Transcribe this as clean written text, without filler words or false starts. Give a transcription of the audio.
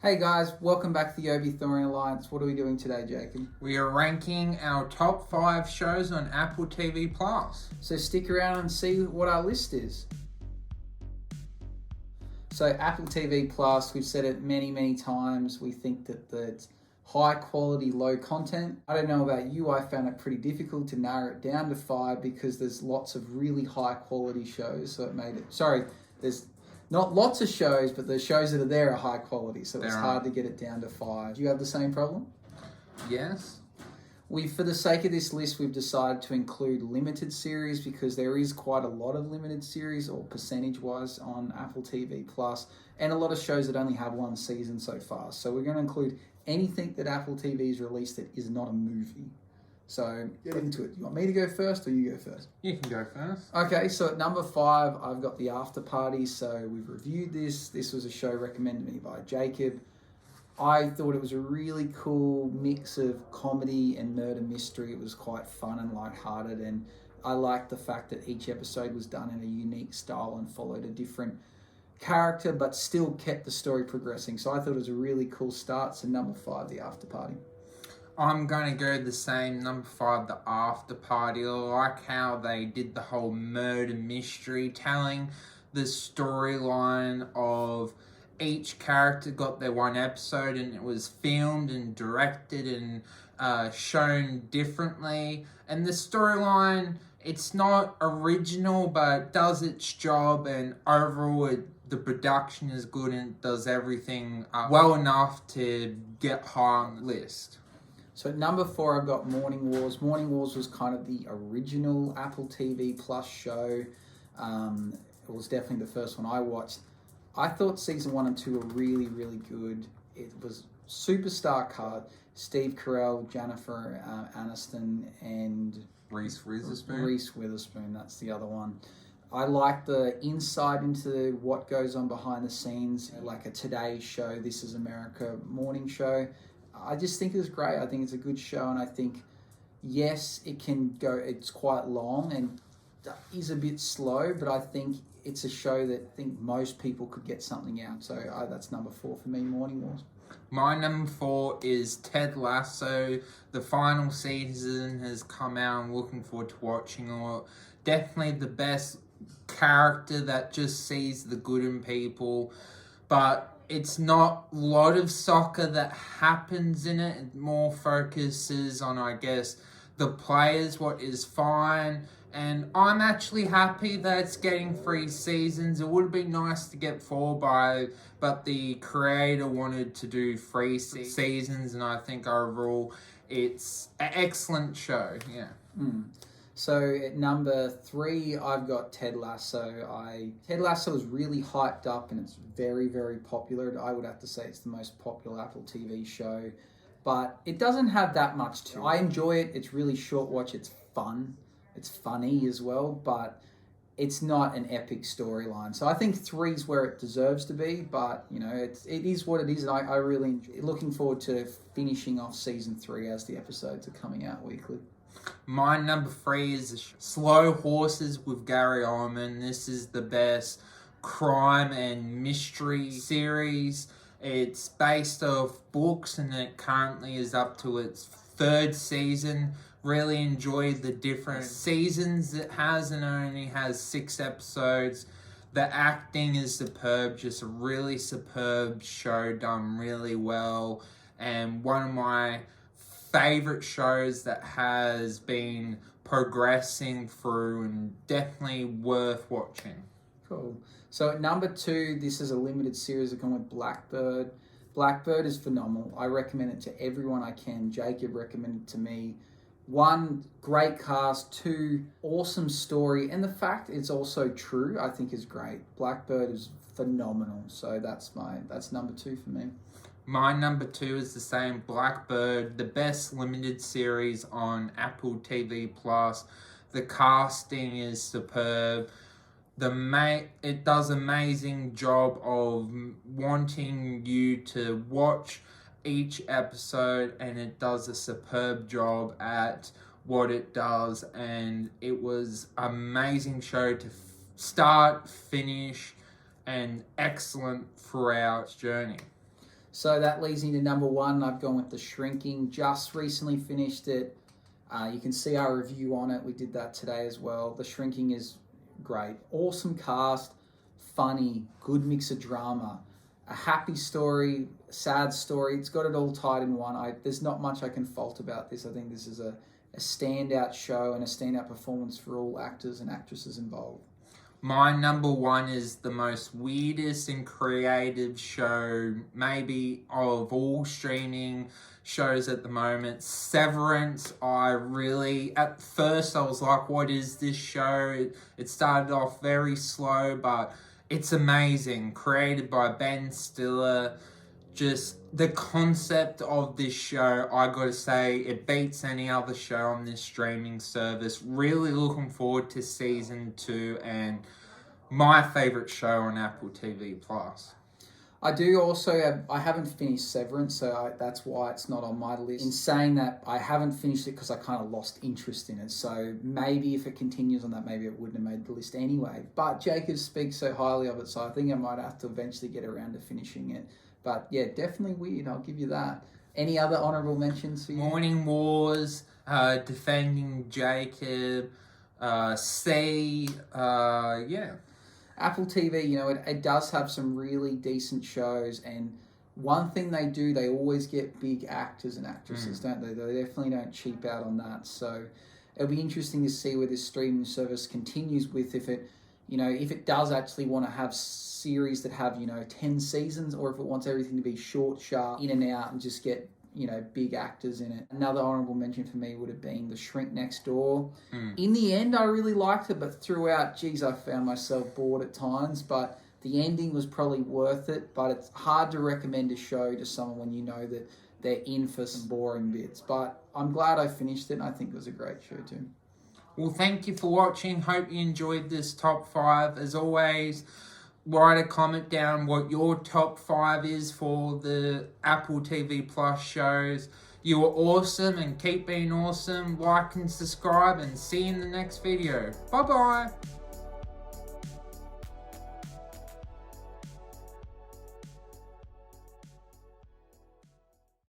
Hey guys, welcome back to the Obi Thorian Alliance. What are we doing today, Jacob? We are ranking our top 5 shows on Apple TV Plus. So stick around and see what our list is. So Apple TV Plus, we've said it many times. We think that it's high quality, low content. I don't know about you, I found it pretty difficult to narrow it down to 5 because there's lots of really high quality shows. So it made it, there's not lots of shows, but the shows that are there are high quality. So it's hard to get it down to 5. Do you have the same problem? Yes. For the sake of this list, we've decided to include limited series because there is quite a lot of limited series, or percentage-wise, on Apple TV Plus, and a lot of shows that only have one season so far. So we're going to include anything that Apple TV's released that is not a movie. So get into it. You want me to go first, or you go first? You can go first. Okay, so at number 5, I've got The After Party. So we've reviewed this. This was a show recommended to me by Jacob. I thought it was a really cool mix of comedy and murder mystery. It was quite fun and lighthearted, and I liked the fact that each episode was done in a unique style and followed a different character, but still kept the story progressing. So I thought it was a really cool start. So number 5, The After Party. I'm going to go the same, number 5, The After Party. I like how they did the whole murder mystery, telling the storyline of each character got their one episode, and it was filmed and directed and shown differently. And the storyline, it's not original, but it does its job, and overall the production is good and it does everything well enough to get high on the list. So at number 4, I've got Morning Wars. Morning Wars was kind of the original Apple TV Plus show. It was definitely the first one I watched. I thought season 1 and 2 were really good. It was superstar cast. Steve Carell, Jennifer Aniston, and Reese Witherspoon. Reese Witherspoon, that's the other one. I like the insight into what goes on behind the scenes, like a Today Show, This Is America morning show. I just think it was great. I think it's a good show, and I think, yes, it's quite long and is a bit slow, but I think it's a show that I think most people could get something out. So that's number 4 for me, Morning Wars. My number 4 is Ted Lasso. The final season has come out. I'm looking forward to watching it. Definitely the best character that just sees the good in people. But it's not a lot of soccer that happens in it. It more focuses on, I guess, the players, what is fine. And I'm actually happy that it's getting 3 seasons. It would be nice to get 4, but the creator wanted to do 3 seasons, and I think overall it's an excellent show. Yeah. So at number 3, I've got Ted Lasso. Ted Lasso is really hyped up, and it's very popular. I would have to say it's the most popular Apple TV show, but it doesn't have that much to it. I enjoy it. It's really short watch. It's fun. It's funny as well, but it's not an epic storyline. So I think 3 is where it deserves to be, but it is what it is, and I really looking forward to finishing off season 3 as the episodes are coming out weekly. My number 3 is Slow Horses with Gary Oldman. This is the best crime and mystery series. It's based off books, and it currently is up to its 3rd season. Really enjoyed the different seasons it has, and it only has 6 episodes. The acting is superb, just a really superb show, done really well, and one of my favorite shows that has been progressing through, and definitely worth watching. Cool. So at number 2, this is a limited series. I've gone with Blackbird. Blackbird is phenomenal. I recommend it to everyone I can. Jacob recommended it to me. 1, great cast. 2, awesome story. And the fact it's also true, I think is great. Blackbird is phenomenal. So that's number 2 for me. My number 2 is the same, Blackbird, the best limited series on Apple TV Plus. The casting is superb. It does an amazing job of wanting you to watch each episode, and it does a superb job at what it does, and it was an amazing show to start, finish, and excellent throughout its journey. So that leads me to number 1. I've gone with The Shrinking. Just recently finished it. You can see our review on it. We did that today as well. The Shrinking is great. Awesome cast, funny, good mix of drama, a happy story, sad story. It's got it all tied in one. There's not much I can fault about this. I think this is a standout show and a standout performance for all actors and actresses involved. My number 1 is the most weirdest and creative show, maybe of all streaming shows at the moment. Severance. At first I was like, what is this show? It started off very slow, but it's amazing. Created by Ben Stiller. Just the concept of this show, I gotta say, it beats any other show on this streaming service. Really looking forward to season 2 and my favorite show on Apple TV Plus. I do also I haven't finished Severance, so that's why it's not on my list. In saying that, I haven't finished it because I kind of lost interest in it. So maybe if it continues on that, maybe it wouldn't have made the list anyway. But Jacob speaks so highly of it, so I think I might have to eventually get around to finishing it. But yeah, definitely weird. I'll give you that. Any other honourable mentions for you? Morning Wars, Defending Jacob, yeah. Apple TV, it does have some really decent shows, and one thing they do, they always get big actors and actresses, don't they? They definitely don't cheap out on that. So it'll be interesting to see where this streaming service continues with, if it does actually want to have series that have 10 seasons, or if it wants everything to be short, sharp, in and out, and just get big actors in it. Another honourable mention for me would have been The Shrink Next Door. In the end, I really liked it, but throughout, I found myself bored at times. But the ending was probably worth it. But it's hard to recommend a show to someone when you know that they're in for some boring bits. But I'm glad I finished it, and I think it was a great show too. Well, thank you for watching. Hope you enjoyed this top 5. As always, write a comment down what your top 5 is for the Apple TV Plus shows. You are awesome and keep being awesome. Like and subscribe, and see you in the next video. Bye bye.